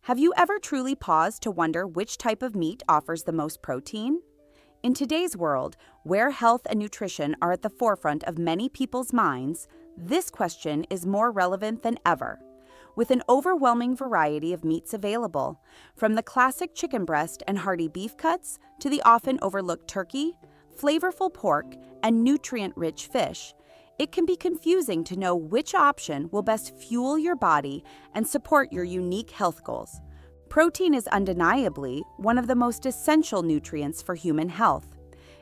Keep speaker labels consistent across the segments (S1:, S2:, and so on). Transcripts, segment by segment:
S1: Have you ever truly paused to wonder which type of meat offers the most protein? In today's world, where health and nutrition are at the forefront of many people's minds, this question is more relevant than ever. With an overwhelming variety of meats available, from the classic chicken breast and hearty beef cuts to the often overlooked turkey, flavorful pork, and nutrient-rich fish, it can be confusing to know which option will best fuel your body and support your unique health goals. Protein is undeniably one of the most essential nutrients for human health.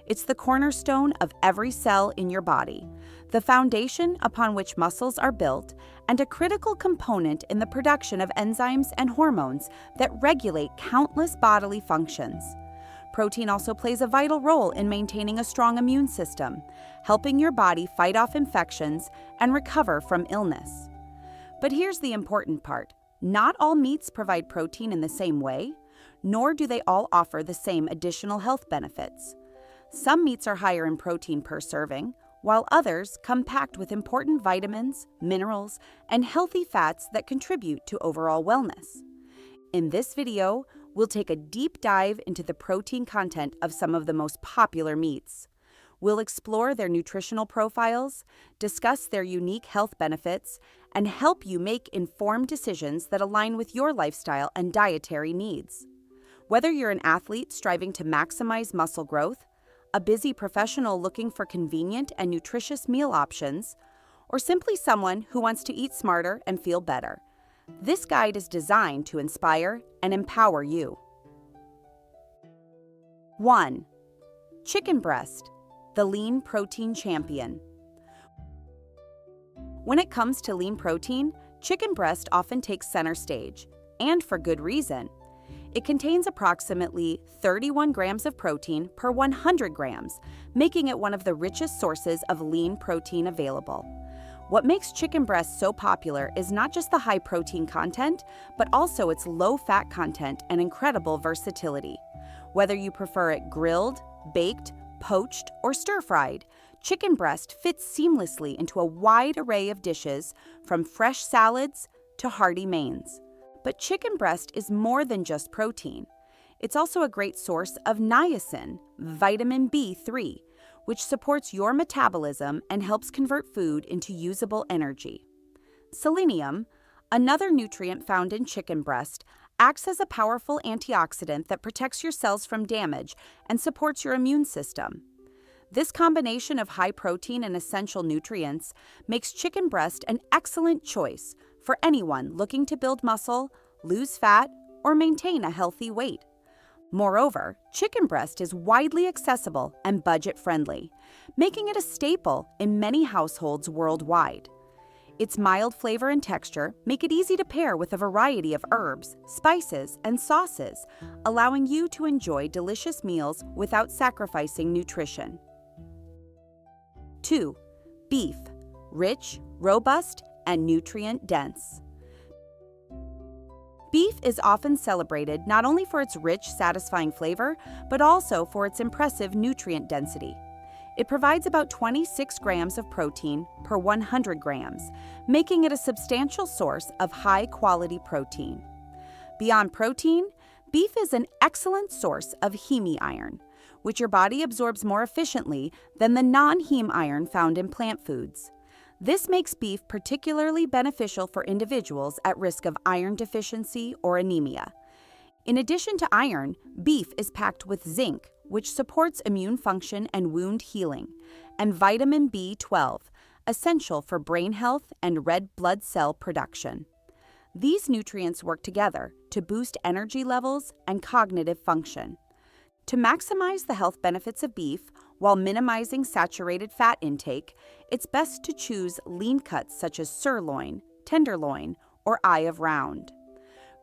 S1: It's the cornerstone of every cell in your body, the foundation upon which muscles are built, and a critical component in the production of enzymes and hormones that regulate countless bodily functions. Protein also plays a vital role in maintaining a strong immune system, helping your body fight off infections and recover from illness. But here's the important part. Not all meats provide protein in the same way, nor do they all offer the same additional health benefits. Some meats are higher in protein per serving, while others come packed with important vitamins, minerals, and healthy fats that contribute to overall wellness. In this video, we'll take a deep dive into the protein content of some of the most popular meats. We'll explore their nutritional profiles, discuss their unique health benefits, and help you make informed decisions that align with your lifestyle and dietary needs. Whether you're an athlete striving to maximize muscle growth, a busy professional looking for convenient and nutritious meal options, or simply someone who wants to eat smarter and feel better, this guide is designed to inspire and empower you. 1. Chicken breast, the lean protein champion. When it comes to lean protein, chicken breast often takes center stage, and for good reason. It contains approximately 31 grams of protein per 100 grams, making it one of the richest sources of lean protein available. What makes chicken breast so popular is not just the high protein content, but also its low fat content and incredible versatility. Whether you prefer it grilled, baked, poached, or stir-fried, chicken breast fits seamlessly into a wide array of dishes, from fresh salads to hearty mains. But chicken breast is more than just protein. It's also a great source of niacin, vitamin B3, which supports your metabolism and helps convert food into usable energy. Selenium, another nutrient found in chicken breast, acts as a powerful antioxidant that protects your cells from damage and supports your immune system. This combination of high protein and essential nutrients makes chicken breast an excellent choice for anyone looking to build muscle, lose fat, or maintain a healthy weight. Moreover, chicken breast is widely accessible and budget-friendly, making it a staple in many households worldwide. Its mild flavor and texture make it easy to pair with a variety of herbs, spices, and sauces, allowing you to enjoy delicious meals without sacrificing nutrition. 2. Beef, rich, robust, and nutrient-dense. Beef is often celebrated not only for its rich, satisfying flavor, but also for its impressive nutrient density. It provides about 26 grams of protein per 100 grams, making it a substantial source of high-quality protein. Beyond protein, beef is an excellent source of heme iron, which your body absorbs more efficiently than the non-heme iron found in plant foods. This makes beef particularly beneficial for individuals at risk of iron deficiency or anemia. In addition to iron, beef is packed with zinc, which supports immune function and wound healing, and vitamin B12, essential for brain health and red blood cell production. These nutrients work together to boost energy levels and cognitive function. To maximize the health benefits of beef while minimizing saturated fat intake, it's best to choose lean cuts such as sirloin, tenderloin, or eye of round.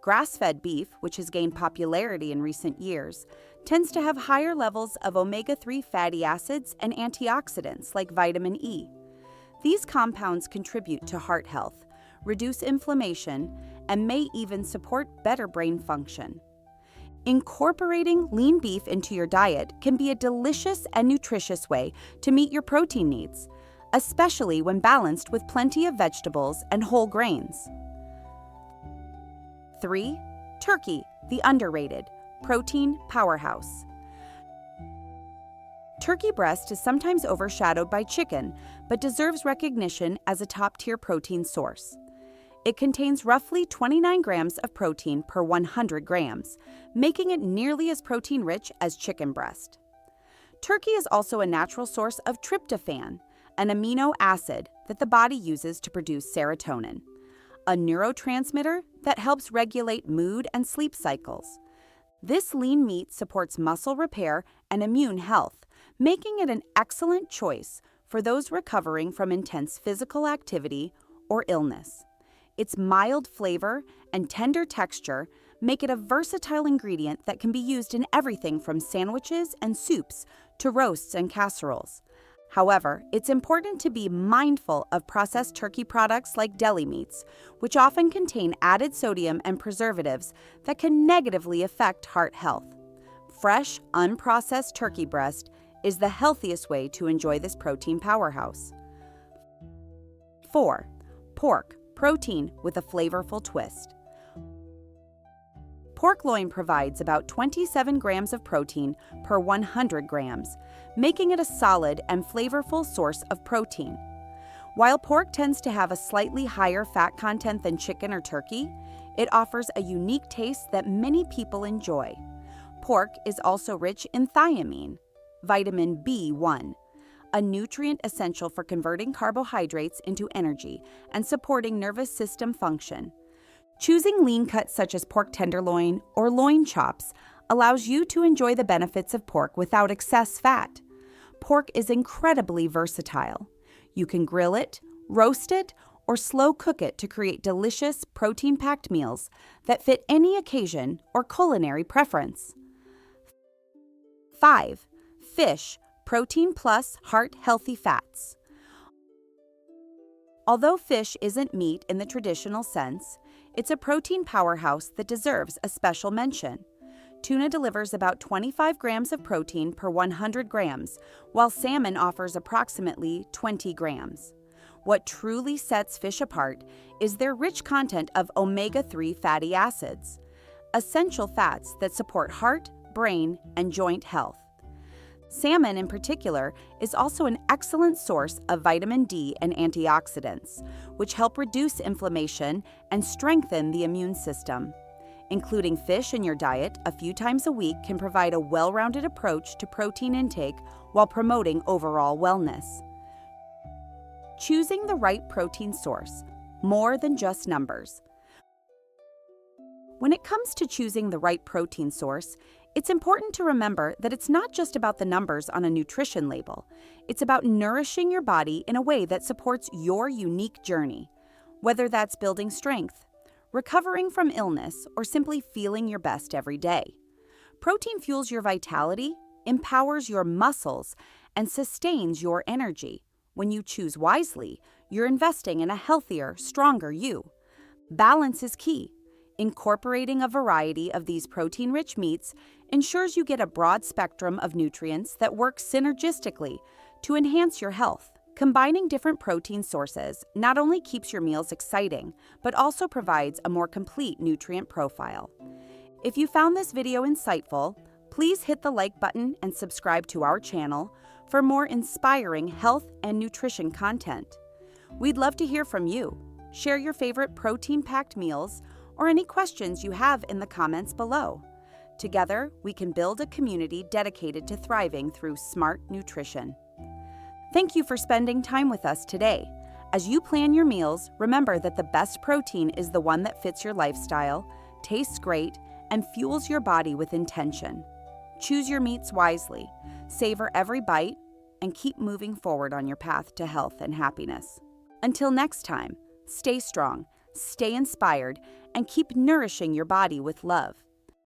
S1: Grass-fed beef, which has gained popularity in recent years, tends to have higher levels of omega-3 fatty acids and antioxidants like vitamin E. These compounds contribute to heart health, reduce inflammation, and may even support better brain function. Incorporating lean beef into your diet can be a delicious and nutritious way to meet your protein needs, especially when balanced with plenty of vegetables and whole grains. 3. Turkey, the underrated protein powerhouse. Turkey breast is sometimes overshadowed by chicken, but deserves recognition as a top-tier protein source. It contains roughly 29 grams of protein per 100 grams, making it nearly as protein-rich as chicken breast. Turkey is also a natural source of tryptophan, an amino acid that the body uses to produce serotonin, a neurotransmitter that helps regulate mood and sleep cycles. This lean meat supports muscle repair and immune health, making it an excellent choice for those recovering from intense physical activity or illness. Its mild flavor and tender texture make it a versatile ingredient that can be used in everything from sandwiches and soups to roasts and casseroles. However, it's important to be mindful of processed turkey products like deli meats, which often contain added sodium and preservatives that can negatively affect heart health. Fresh, unprocessed turkey breast is the healthiest way to enjoy this protein powerhouse. 4. Pork, protein with a flavorful twist. Pork loin provides about 27 grams of protein per 100 grams, making it a solid and flavorful source of protein. While pork tends to have a slightly higher fat content than chicken or turkey, it offers a unique taste that many people enjoy. Pork is also rich in thiamine, vitamin B1, a nutrient essential for converting carbohydrates into energy and supporting nervous system function. Choosing lean cuts such as pork tenderloin or loin chops allows you to enjoy the benefits of pork without excess fat. Pork is incredibly versatile. You can grill it, roast it, or slow cook it to create delicious, protein-packed meals that fit any occasion or culinary preference. 5. Fish, protein plus heart-healthy fats. Although fish isn't meat in the traditional sense, it's a protein powerhouse that deserves a special mention. Tuna delivers about 25 grams of protein per 100 grams, while salmon offers approximately 20 grams. What truly sets fish apart is their rich content of omega-3 fatty acids, essential fats that support heart, brain, and joint health. Salmon, in particular, is also an excellent source of vitamin D and antioxidants, which help reduce inflammation and strengthen the immune system. Including fish in your diet a few times a week can provide a well-rounded approach to protein intake while promoting overall wellness. Choosing the right protein source, more than just numbers. When it comes to choosing the right protein source, it's important to remember that it's not just about the numbers on a nutrition label. It's about nourishing your body in a way that supports your unique journey, whether that's building strength, recovering from illness, or simply feeling your best every day. Protein fuels your vitality, empowers your muscles, and sustains your energy. When you choose wisely, you're investing in a healthier, stronger you. Balance is key. Incorporating a variety of these protein-rich meats ensures you get a broad spectrum of nutrients that work synergistically to enhance your health. Combining different protein sources not only keeps your meals exciting, but also provides a more complete nutrient profile. If you found this video insightful, please hit the like button and subscribe to our channel for more inspiring health and nutrition content. We'd love to hear from you. Share your favorite protein-packed meals or any questions you have in the comments below. Together, we can build a community dedicated to thriving through smart nutrition. Thank you for spending time with us today. As you plan your meals, remember that the best protein is the one that fits your lifestyle, tastes great, and fuels your body with intention. Choose your meats wisely, savor every bite, and keep moving forward on your path to health and happiness. Until next time, stay strong, stay inspired, and keep nourishing your body with love.